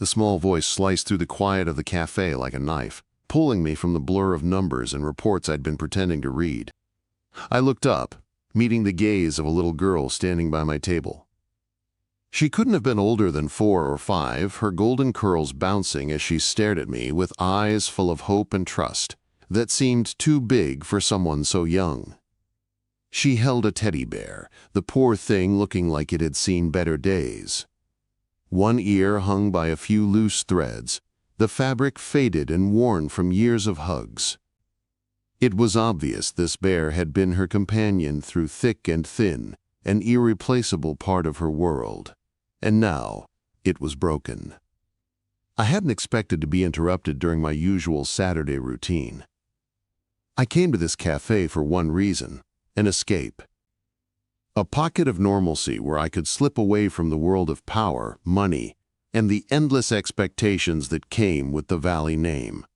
The small voice sliced through the quiet of the cafe like a knife, pulling me from the blur of numbers and reports I'd been pretending to read. I looked up, meeting the gaze of a little girl standing by my table. She couldn't have been older than 4 or 5, her golden curls bouncing as she stared at me with eyes full of hope and trust that seemed too big for someone so young. She held a teddy bear, the poor thing looking like it had seen better days. One ear hung by a few loose threads, the fabric faded and worn from years of hugs. It was obvious this bear had been her companion through thick and thin, an irreplaceable part of her world. And now, it was broken. I hadn't expected to be interrupted during my usual Saturday routine. I came to this cafe for one reason, an escape. A pocket of normalcy where I could slip away from the world of power, money, and the endless expectations that came with the Valley name.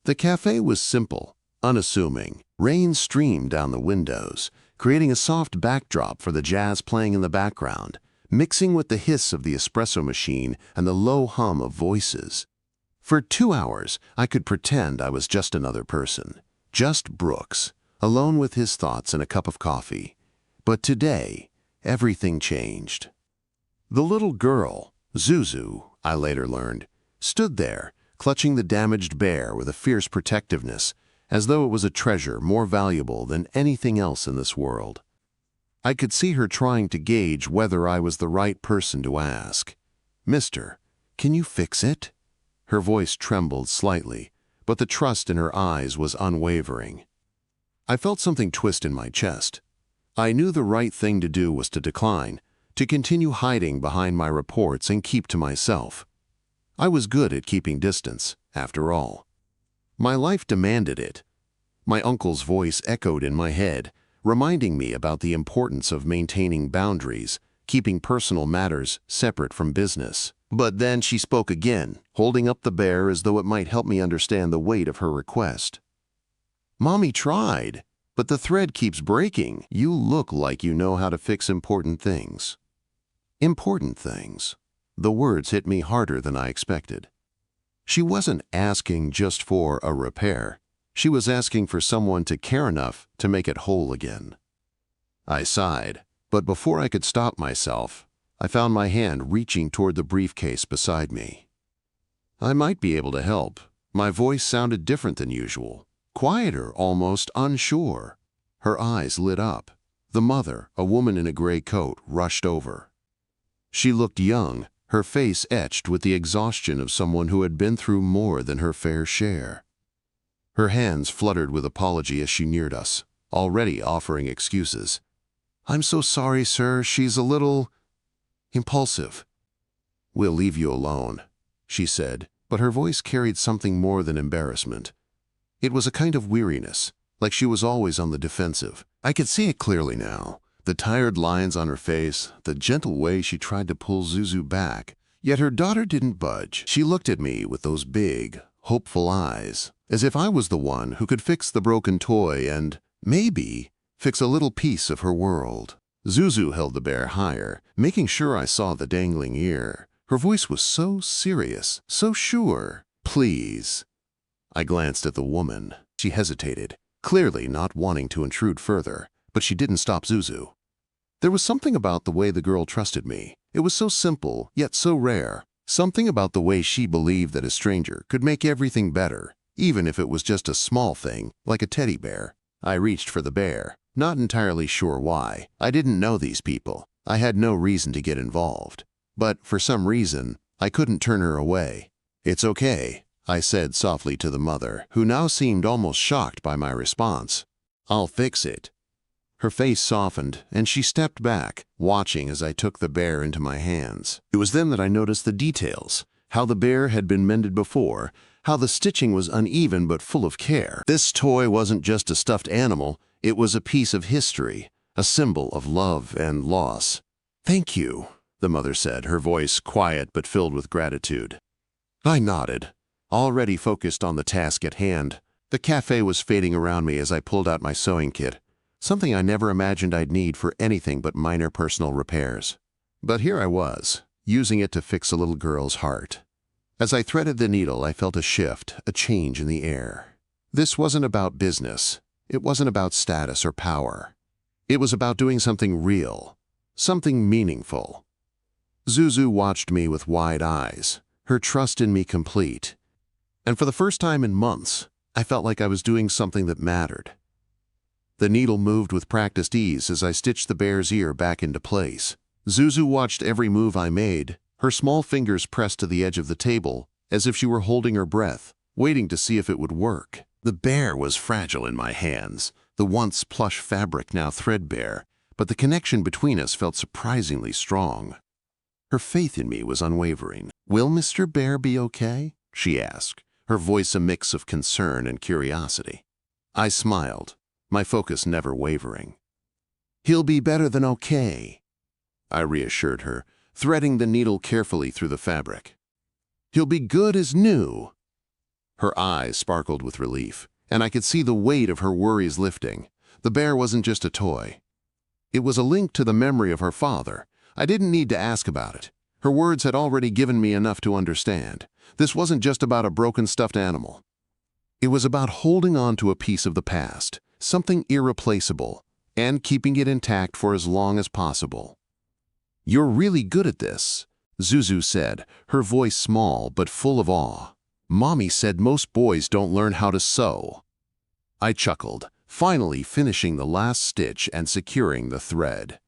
The cafe was simple, unassuming. Rain streamed down the windows, creating a soft backdrop for the jazz playing in the background, mixing with the hiss of the espresso machine and the low hum of voices. For 2 hours, I could pretend I was just another person, just Brooks, alone with his thoughts and a cup of coffee. But today, everything changed. The little girl, Zuzu, I later learned, stood there, clutching the damaged bear with a fierce protectiveness, as though it was a treasure more valuable than anything else in this world. I could see her trying to gauge whether I was the right person to ask. "Mister, can you fix it?" Her voice trembled slightly, but the trust in her eyes was unwavering. I felt something twist in my chest. I knew the right thing to do was to decline, to continue hiding behind my reports and keep to myself. I was good at keeping distance, after all. My life demanded it. My uncle's voice echoed in my head, reminding me about the importance of maintaining boundaries, keeping personal matters separate from business. But then she spoke again, holding up the bear as though it might help me understand the weight of her request. "Mommy tried, but the thread keeps breaking. You look like you know how to fix important things." Important things. The words hit me harder than I expected. She wasn't asking just for a repair. She was asking for someone to care enough to make it whole again. I sighed, but before I could stop myself, I found my hand reaching toward the briefcase beside me. I might be able to help. My voice sounded different than usual, quieter, almost unsure. Her eyes lit up. The mother, a woman in a gray coat, rushed over. She looked young, her face etched with the exhaustion of someone who had been through more than her fair share. Her hands fluttered with apology as she neared us, already offering excuses. "I'm so sorry, sir. She's a little impulsive." "We'll leave you alone," she said, but her voice carried something more than embarrassment. It was a kind of weariness, like she was always on the defensive. I could see it clearly now, the tired lines on her face, the gentle way she tried to pull Zuzu back. Yet her daughter didn't budge. She looked at me with those big, hopeful eyes, as if I was the one who could fix the broken toy and, maybe, fix a little piece of her world. Zuzu held the bear higher, making sure I saw the dangling ear. Her voice was so serious, so sure. "Please." I glanced at the woman. She hesitated, clearly not wanting to intrude further, but she didn't stop Zuzu. There was something about the way the girl trusted me. It was so simple, yet so rare. Something about the way she believed that a stranger could make everything better, even if it was just a small thing, like a teddy bear. I reached for the bear, not entirely sure why. I didn't know these people. I had no reason to get involved. But for some reason, I couldn't turn her away. "It's okay," I said softly to the mother, who now seemed almost shocked by my response. "I'll fix it." Her face softened, and she stepped back, watching as I took the bear into my hands. It was then that I noticed the details, how the bear had been mended before, how the stitching was uneven but full of care. This toy wasn't just a stuffed animal, it was a piece of history, a symbol of love and loss. "Thank you," the mother said, her voice quiet but filled with gratitude. I nodded, already focused on the task at hand. The cafe was fading around me as I pulled out my sewing kit, something I never imagined I'd need for anything but minor personal repairs. But here I was, using it to fix a little girl's heart. As I threaded the needle, I felt a shift, a change in the air. This wasn't about business. It wasn't about status or power. It was about doing something real, something meaningful. Zuzu watched me with wide eyes, her trust in me complete. And for the first time in months, I felt like I was doing something that mattered. The needle moved with practiced ease as I stitched the bear's ear back into place. Zuzu watched every move I made, her small fingers pressed to the edge of the table, as if she were holding her breath, waiting to see if it would work. The bear was fragile in my hands, the once plush fabric now threadbare, but the connection between us felt surprisingly strong. Her faith in me was unwavering. "Will Mr. Bear be okay?" she asked, her voice a mix of concern and curiosity. I smiled, my focus never wavering. "He'll be better than okay," I reassured her, threading the needle carefully through the fabric. "He'll be good as new." Her eyes sparkled with relief, and I could see the weight of her worries lifting. The bear wasn't just a toy. It was a link to the memory of her father. I didn't need to ask about it. Her words had already given me enough to understand. This wasn't just about a broken stuffed animal. It was about holding on to a piece of the past, something irreplaceable, and keeping it intact for as long as possible. "You're really good at this," Zuzu said, her voice small but full of awe. "Mommy said most boys don't learn how to sew." I chuckled, finally finishing the last stitch and securing the thread.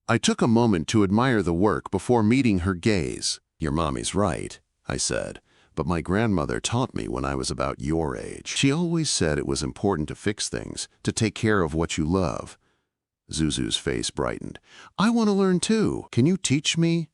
I took a moment to admire the work before meeting her gaze. "Your mommy's right," I said, "but my grandmother taught me when I was about your age. She always said it was important to fix things, to take care of what you love." Zuzu's face brightened. "I want to learn too. Can you teach me?"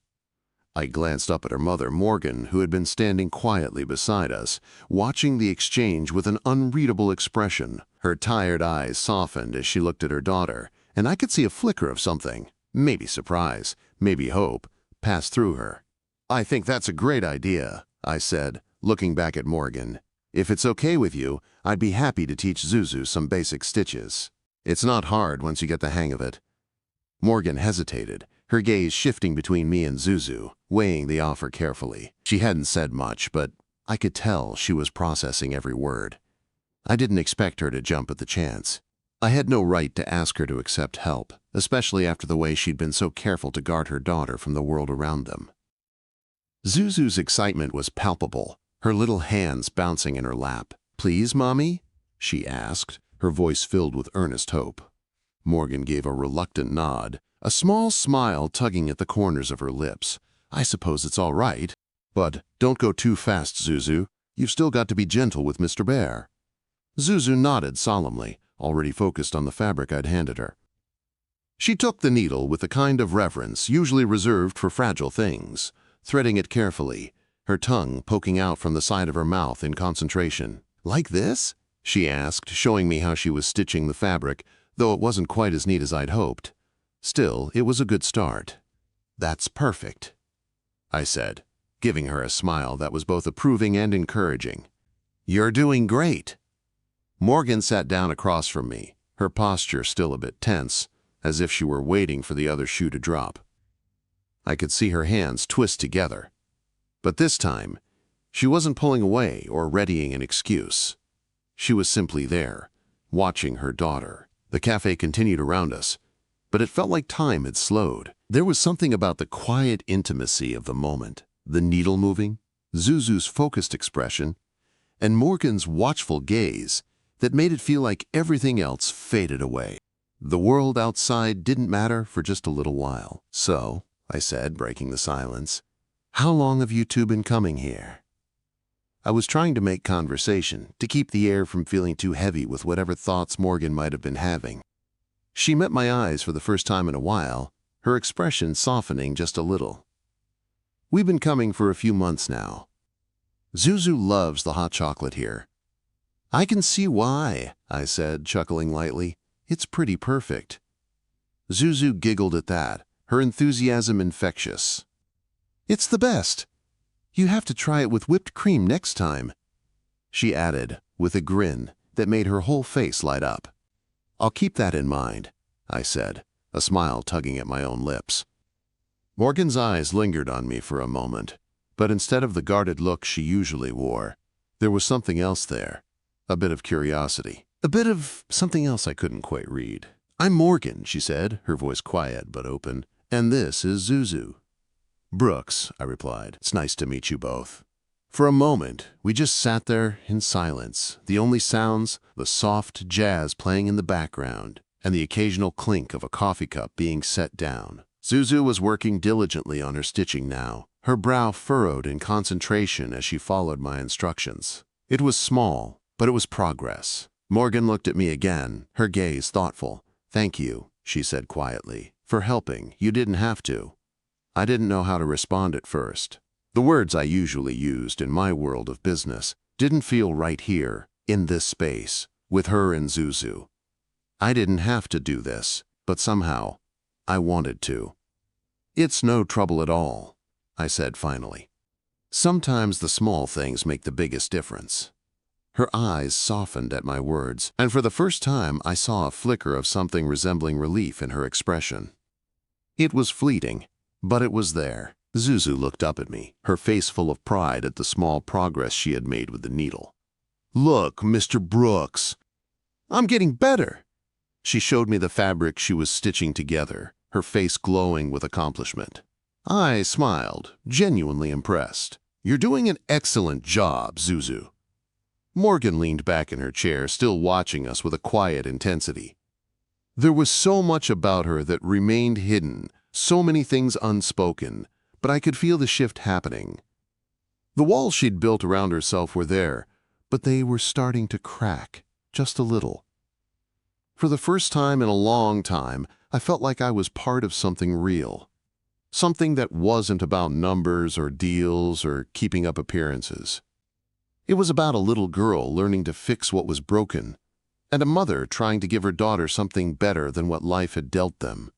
I glanced up at her mother, Morgan, who had been standing quietly beside us, watching the exchange with an unreadable expression. Her tired eyes softened as she looked at her daughter, and I could see a flicker of something, maybe surprise, maybe hope, pass through her. "I think that's a great idea," I said, looking back at Morgan. "If it's okay with you, I'd be happy to teach Zuzu some basic stitches. It's not hard once you get the hang of it." Morgan hesitated, her gaze shifting between me and Zuzu, weighing the offer carefully. She hadn't said much, but I could tell she was processing every word. I didn't expect her to jump at the chance. I had no right to ask her to accept help, especially after the way she'd been so careful to guard her daughter from the world around them. Zuzu's excitement was palpable, her little hands bouncing in her lap. "Please, Mommy?" she asked, her voice filled with earnest hope. Morgan gave a reluctant nod, a small smile tugging at the corners of her lips. "I suppose it's all right. But don't go too fast, Zuzu. You've still got to be gentle with Mr. Bear." Zuzu nodded solemnly, already focused on the fabric I'd handed her. She took the needle with the kind of reverence usually reserved for fragile things, threading it carefully, her tongue poking out from the side of her mouth in concentration. "Like this?" she asked, showing me how she was stitching the fabric, though it wasn't quite as neat as I'd hoped. Still, it was a good start. "That's perfect," I said, giving her a smile that was both approving and encouraging. "You're doing great." Morgan sat down across from me, her posture still a bit tense, as if she were waiting for the other shoe to drop. I could see her hands twist together. But this time, she wasn't pulling away or readying an excuse. She was simply there, watching her daughter. The cafe continued around us, but it felt like time had slowed. There was something about the quiet intimacy of the moment, the needle moving, Zuzu's focused expression, and Morgan's watchful gaze that made it feel like everything else faded away. The world outside didn't matter for just a little while. "So," I said, breaking the silence, "how long have you two been coming here?" I was trying to make conversation, to keep the air from feeling too heavy with whatever thoughts Morgan might have been having. She met my eyes for the first time in a while, her expression softening just a little. "We've been coming for a few months now. Zuzu loves the hot chocolate here." "I can see why," I said, chuckling lightly. "It's pretty perfect." Zuzu giggled at that, her enthusiasm infectious. "It's the best. You have to try it with whipped cream next time," she added, with a grin that made her whole face light up. "I'll keep that in mind," I said, a smile tugging at my own lips. Morgan's eyes lingered on me for a moment, But instead of the guarded look she usually wore, there was something else there. A bit of curiosity. A bit of something else I couldn't quite read. "I'm Morgan," she said, her voice quiet but open. "And this is Zuzu." "Brooks," I replied. "It's nice to meet you both." For a moment, we just sat there in silence, the only sounds, the soft jazz playing in the background, and the occasional clink of a coffee cup being set down. Zuzu was working diligently on her stitching now, her brow furrowed in concentration as she followed my instructions. It was small, but it was progress. Morgan looked at me again, her gaze thoughtful. "Thank you," she said quietly, "for helping. You didn't have to." I didn't know how to respond at first. The words I usually used in my world of business didn't feel right here, in this space, with her and Zuzu. I didn't have to do this, but somehow, I wanted to. "It's no trouble at all," I said finally. "Sometimes the small things make the biggest difference." Her eyes softened at my words, and for the first time I saw a flicker of something resembling relief in her expression. It was fleeting, but it was there. Zuzu looked up at me, her face full of pride at the small progress she had made with the needle. "Look, Mr. Brooks, I'm getting better." She showed me the fabric she was stitching together, her face glowing with accomplishment. I smiled, genuinely impressed. "You're doing an excellent job, Zuzu." Morgan leaned back in her chair, still watching us with a quiet intensity. There was so much about her that remained hidden, so many things unspoken, but I could feel the shift happening. The walls she'd built around herself were there, but they were starting to crack, just a little. For the first time in a long time, I felt like I was part of something real. Something that wasn't about numbers or deals or keeping up appearances. It was about a little girl learning to fix what was broken, and a mother trying to give her daughter something better than what life had dealt them.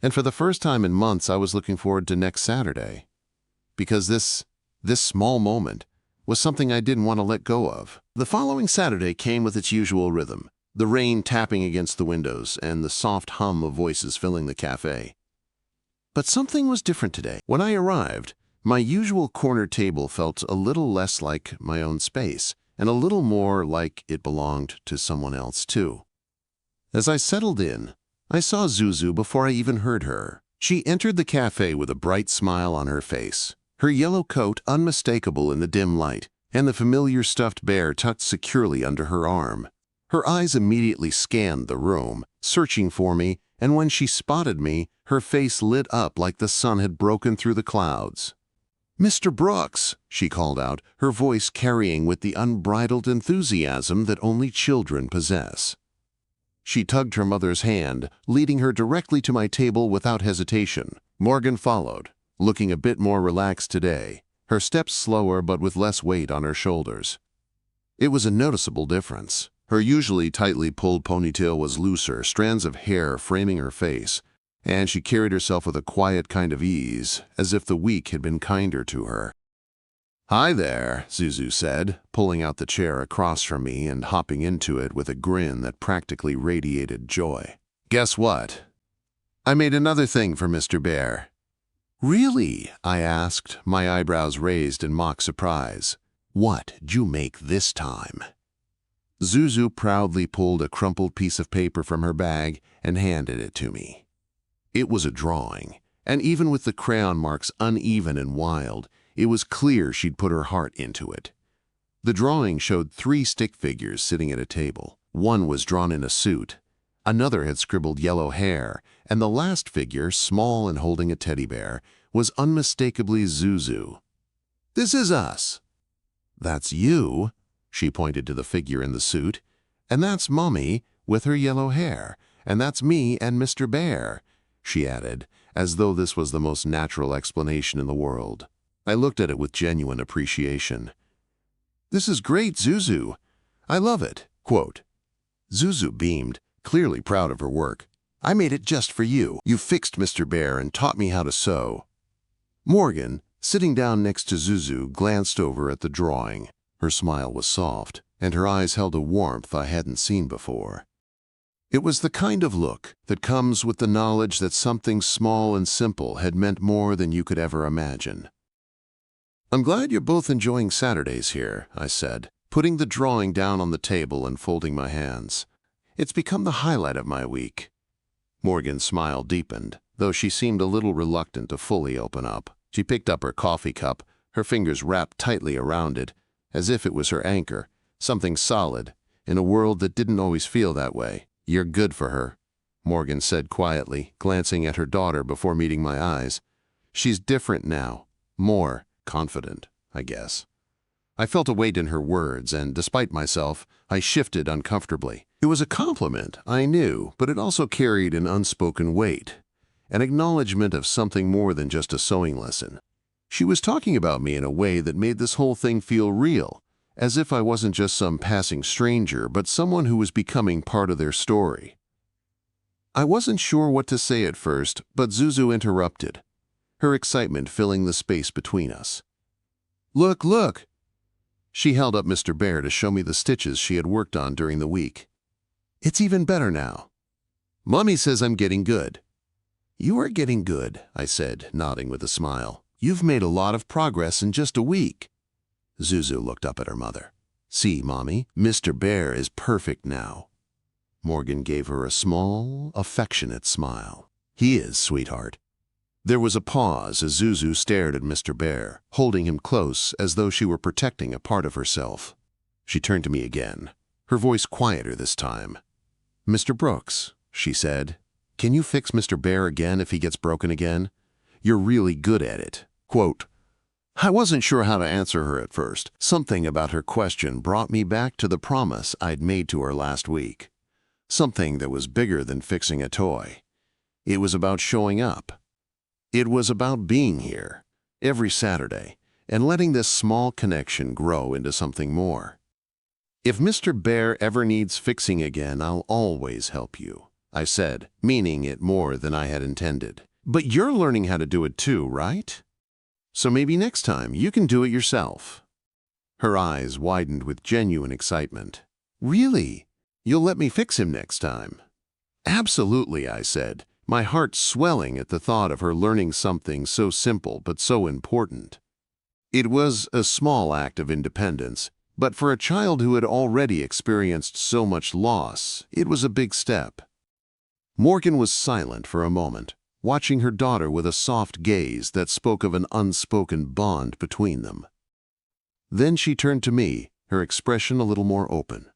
And for the first time in months, I was looking forward to next Saturday. Because this small moment was something I didn't want to let go of. The following Saturday came with its usual rhythm, the rain tapping against the windows and the soft hum of voices filling the café. But something was different today. When I arrived, my usual corner table felt a little less like my own space, and a little more like it belonged to someone else too. As I settled in, I saw Zuzu before I even heard her. She entered the cafe with a bright smile on her face, her yellow coat unmistakable in the dim light, and the familiar stuffed bear tucked securely under her arm. Her eyes immediately scanned the room, searching for me, and when she spotted me, her face lit up like the sun had broken through the clouds. "Mr. Brooks," she called out, her voice carrying with the unbridled enthusiasm that only children possess. She tugged her mother's hand, leading her directly to my table without hesitation. Morgan followed, looking a bit more relaxed today, her steps slower but with less weight on her shoulders. It was a noticeable difference. Her usually tightly pulled ponytail was looser, strands of hair framing her face, and she carried herself with a quiet kind of ease, as if the week had been kinder to her. "Hi there," Zuzu said, pulling out the chair across from me and hopping into it with a grin that practically radiated joy. "Guess what? I made another thing for Mr. Bear." "Really?" I asked, my eyebrows raised in mock surprise. "What'd you make this time?" Zuzu proudly pulled a crumpled piece of paper from her bag and handed it to me. It was a drawing, and even with the crayon marks uneven and wild, it was clear she'd put her heart into it. The drawing showed 3 stick figures sitting at a table. One was drawn in a suit, another had scribbled yellow hair, and the last figure, small and holding a teddy bear, was unmistakably Zuzu. "This is us." "That's you," she pointed to the figure in the suit, "and that's Mommy with her yellow hair, and that's me and Mr. Bear," she added, as though this was the most natural explanation in the world. I looked at it with genuine appreciation. "This is great, Zuzu. I love it." Quote. Zuzu beamed, clearly proud of her work. "I made it just for you. You fixed Mr. Bear and taught me how to sew." Morgan, sitting down next to Zuzu, glanced over at the drawing. Her smile was soft, and her eyes held a warmth I hadn't seen before. It was the kind of look that comes with the knowledge that something small and simple had meant more than you could ever imagine. I'm glad you're both enjoying Saturdays here, I said, putting the drawing down on the table and folding my hands. It's become the highlight of my week. Morgan's smile deepened, though she seemed a little reluctant to fully open up. She picked up her coffee cup, her fingers wrapped tightly around it, as if it was her anchor, something solid, in a world that didn't always feel that way. You're good for her, Morgan said quietly, glancing at her daughter before meeting my eyes. She's different now, more confident, I guess. I felt a weight in her words, and despite myself, I shifted uncomfortably. It was a compliment, I knew, but it also carried an unspoken weight, an acknowledgement of something more than just a sewing lesson. She was talking about me in a way that made this whole thing feel real, as if I wasn't just some passing stranger, but someone who was becoming part of their story. I wasn't sure what to say at first, but Zuzu interrupted, her excitement filling the space between us. Look, look! She held up Mr. Bear to show me the stitches she had worked on during the week. It's even better now. Mommy says I'm getting good. You are getting good, I said, nodding with a smile. You've made a lot of progress in just a week. Zuzu looked up at her mother. See, Mommy, Mr. Bear is perfect now. Morgan gave her a small, affectionate smile. He is, sweetheart. There was a pause as Zuzu stared at Mr. Bear, holding him close as though she were protecting a part of herself. She turned to me again, her voice quieter this time. Mr. Brooks, she said, can you fix Mr. Bear again if he gets broken again? You're really good at it. Quote, I wasn't sure how to answer her at first. Something about her question brought me back to the promise I'd made to her last week. Something that was bigger than fixing a toy. It was about showing up. It was about being here, every Saturday, and letting this small connection grow into something more. If Mr. Bear ever needs fixing again, I'll always help you, I said, meaning it more than I had intended. But you're learning how to do it too, right? So maybe next time you can do it yourself. Her eyes widened with genuine excitement. Really? You'll let me fix him next time? Absolutely, I said, my heart swelling at the thought of her learning something so simple but so important. It was a small act of independence, but for a child who had already experienced so much loss, it was a big step. Morgan was silent for a moment, watching her daughter with a soft gaze that spoke of an unspoken bond between them. Then she turned to me, her expression a little more open.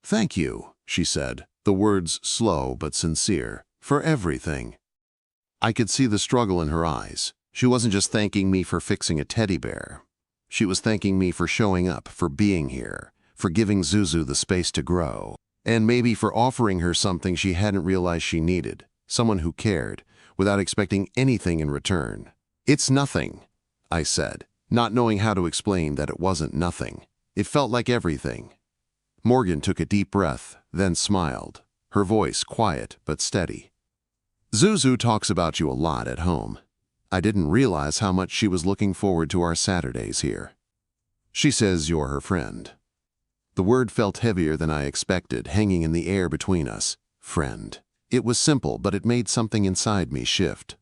Thank you, she said, the words slow but sincere, for everything. I could see the struggle in her eyes. She wasn't just thanking me for fixing a teddy bear. She was thanking me for showing up, for being here, for giving Zuzu the space to grow, and maybe for offering her something she hadn't realized she needed, someone who cared, without expecting anything in return. It's nothing, I said, not knowing how to explain that it wasn't nothing. It felt like everything. Morgan took a deep breath, then smiled, her voice quiet but steady. Zuzu talks about you a lot at home. I didn't realize how much she was looking forward to our Saturdays here. She says you're her friend. The word felt heavier than I expected, hanging in the air between us. Friend. It was simple, but it made something inside me shift.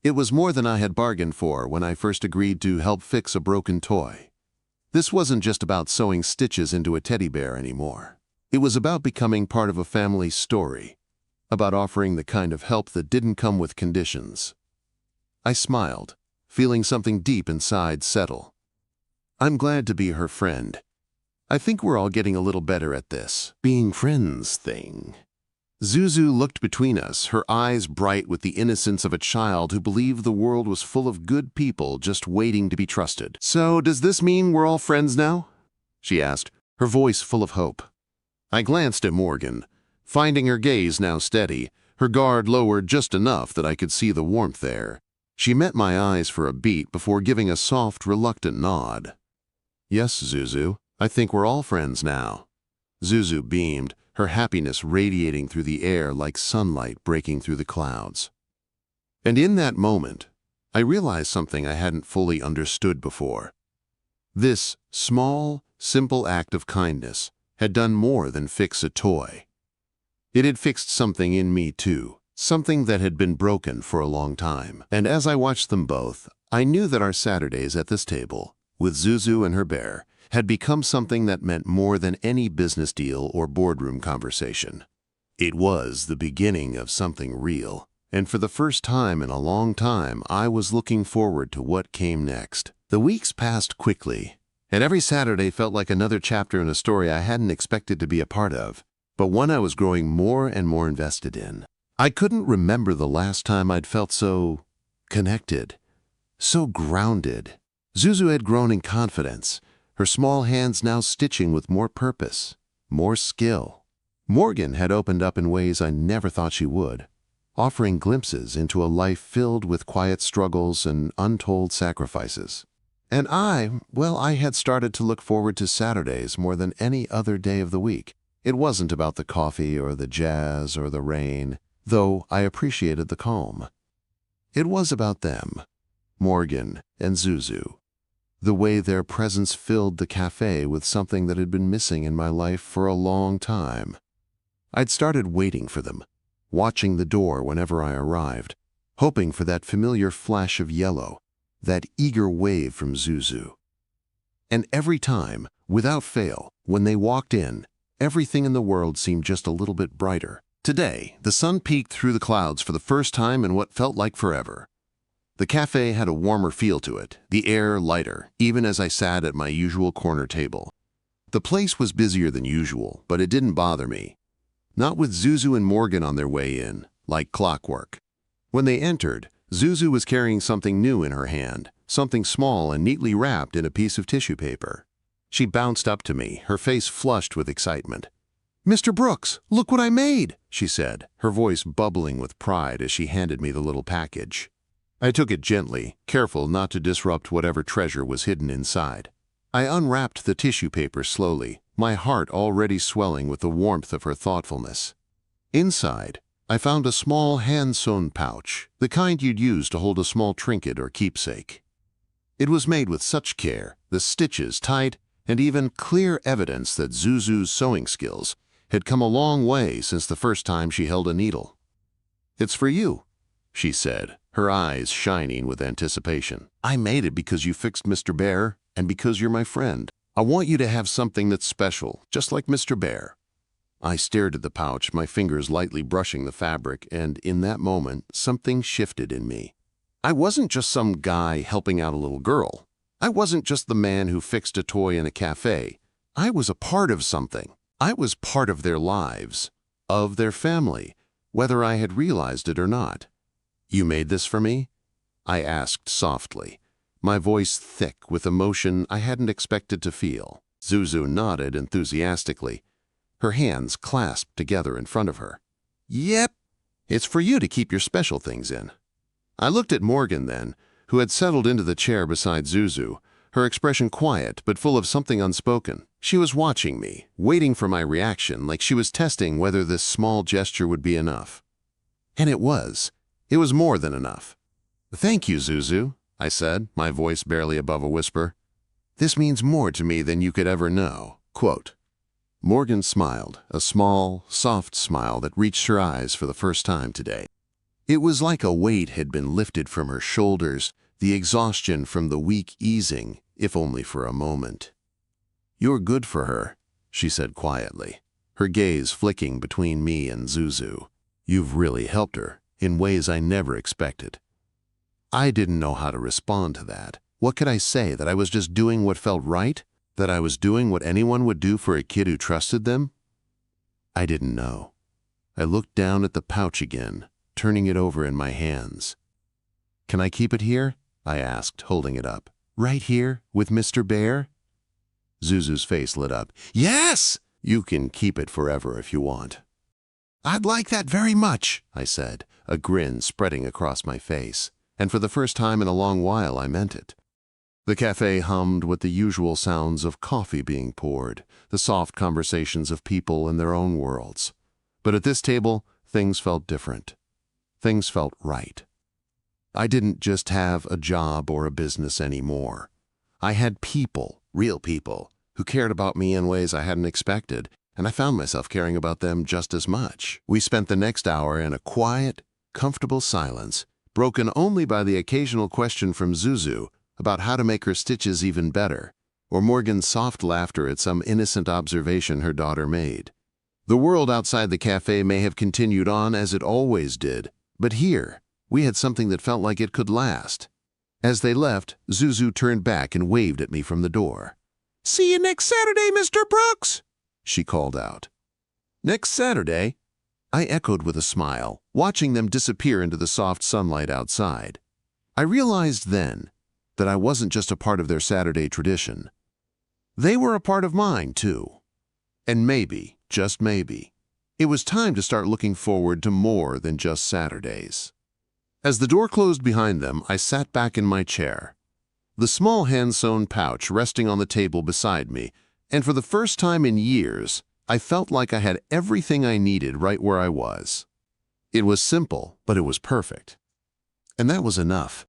It was more than I had bargained for when I first agreed to help fix a broken toy. This wasn't just about sewing stitches into a teddy bear anymore. It was about becoming part of a family's story, about offering the kind of help that didn't come with conditions. I smiled, feeling something deep inside settle. I'm glad to be her friend. I think we're all getting a little better at this being friends thing. Zuzu looked between us, her eyes bright with the innocence of a child who believed the world was full of good people just waiting to be trusted. So, does this mean we're all friends now? She asked, her voice full of hope. I glanced at Morgan, finding her gaze now steady, her guard lowered just enough that I could see the warmth there. She met my eyes for a beat before giving a soft, reluctant nod. Yes, Zuzu, I think we're all friends now. Zuzu beamed, her happiness radiating through the air like sunlight breaking through the clouds. And in that moment, I realized something I hadn't fully understood before. This small, simple act of kindness had done more than fix a toy. It had fixed something in me too, something that had been broken for a long time. And as I watched them both, I knew that our Saturdays at this table, with Zuzu and her bear, had become something that meant more than any business deal or boardroom conversation. It was the beginning of something real, and for the first time in a long time, I was looking forward to what came next. The weeks passed quickly, and every Saturday felt like another chapter in a story I hadn't expected to be a part of, but one I was growing more and more invested in. I couldn't remember the last time I'd felt so connected, so grounded. Zuzu had grown in confidence, her small hands now stitching with more purpose, more skill. Morgan had opened up in ways I never thought she would, offering glimpses into a life filled with quiet struggles and untold sacrifices. And I had started to look forward to Saturdays more than any other day of the week. It wasn't about the coffee or the jazz or the rain, though I appreciated the calm. It was about them, Morgan and Zuzu, the way their presence filled the cafe with something that had been missing in my life for a long time. I'd started waiting for them, watching the door whenever I arrived, hoping for that familiar flash of yellow, that eager wave from Zuzu. And every time, without fail, when they walked in, everything in the world seemed just a little bit brighter. Today, the sun peeked through the clouds for the first time in what felt like forever. The cafe had a warmer feel to it, the air lighter, even as I sat at my usual corner table. The place was busier than usual, but it didn't bother me. Not with Zuzu and Morgan on their way in, like clockwork. When they entered, Zuzu was carrying something new in her hand, something small and neatly wrapped in a piece of tissue paper. She bounced up to me, her face flushed with excitement. "Mr. Brooks, look what I made," she said, her voice bubbling with pride as she handed me the little package. I took it gently, careful not to disrupt whatever treasure was hidden inside. I unwrapped the tissue paper slowly, my heart already swelling with the warmth of her thoughtfulness. Inside, I found a small hand-sewn pouch, the kind you'd use to hold a small trinket or keepsake. It was made with such care, the stitches tight, and even clear evidence that Zuzu's sewing skills had come a long way since the first time she held a needle. "It's for you," she said, her eyes shining with anticipation. "I made it because you fixed Mr. Bear and because you're my friend. I want you to have something that's special, just like Mr. Bear." I stared at the pouch, my fingers lightly brushing the fabric, and in that moment, something shifted in me. I wasn't just some guy helping out a little girl. I wasn't just the man who fixed a toy in a cafe. I was a part of something. I was part of their lives, of their family, whether I had realized it or not. "You made this for me?" I asked softly, my voice thick with emotion I hadn't expected to feel. Zuzu nodded enthusiastically, her hands clasped together in front of her. "Yep, it's for you to keep your special things in." I looked at Morgan then, who had settled into the chair beside Zuzu, her expression quiet but full of something unspoken. She was watching me, waiting for my reaction, like she was testing whether this small gesture would be enough. And it was. It was more than enough. "Thank you, Zuzu," I said, my voice barely above a whisper. "This means more to me than you could ever know." Quote. Morgan smiled, a small, soft smile that reached her eyes for the first time today. It was like a weight had been lifted from her shoulders, the exhaustion from the week easing, if only for a moment. "You're good for her," she said quietly, her gaze flicking between me and Zuzu. "You've really helped her, in ways I never expected." I didn't know how to respond to that. What could I say, that I was just doing what felt right? That I was doing what anyone would do for a kid who trusted them? I didn't know. I looked down at the pouch again, turning it over in my hands. "Can I keep it here?" I asked, holding it up. "Right here, with Mr. Bear?" Zuzu's face lit up. "Yes! You can keep it forever if you want." "I'd like that very much," I said, a grin spreading across my face. And for the first time in a long while, I meant it. The cafe hummed with the usual sounds of coffee being poured, the soft conversations of people in their own worlds. But at this table, things felt different. Things felt right. I didn't just have a job or a business anymore. I had people, real people, who cared about me in ways I hadn't expected, and I found myself caring about them just as much. We spent the next hour in a quiet, comfortable silence, broken only by the occasional question from Zuzu about how to make her stitches even better, or Morgan's soft laughter at some innocent observation her daughter made. The world outside the cafe may have continued on as it always did, but here, we had something that felt like it could last. As they left, Zuzu turned back and waved at me from the door. "See you next Saturday, Mr. Brooks," she called out. "Next Saturday?" I echoed with a smile, watching them disappear into the soft sunlight outside. I realized then that I wasn't just a part of their Saturday tradition. They were a part of mine, too. And maybe, just maybe, it was time to start looking forward to more than just Saturdays. As the door closed behind them, I sat back in my chair, the small hand-sewn pouch resting on the table beside me, and for the first time in years, I felt like I had everything I needed right where I was. It was simple, but it was perfect. And that was enough.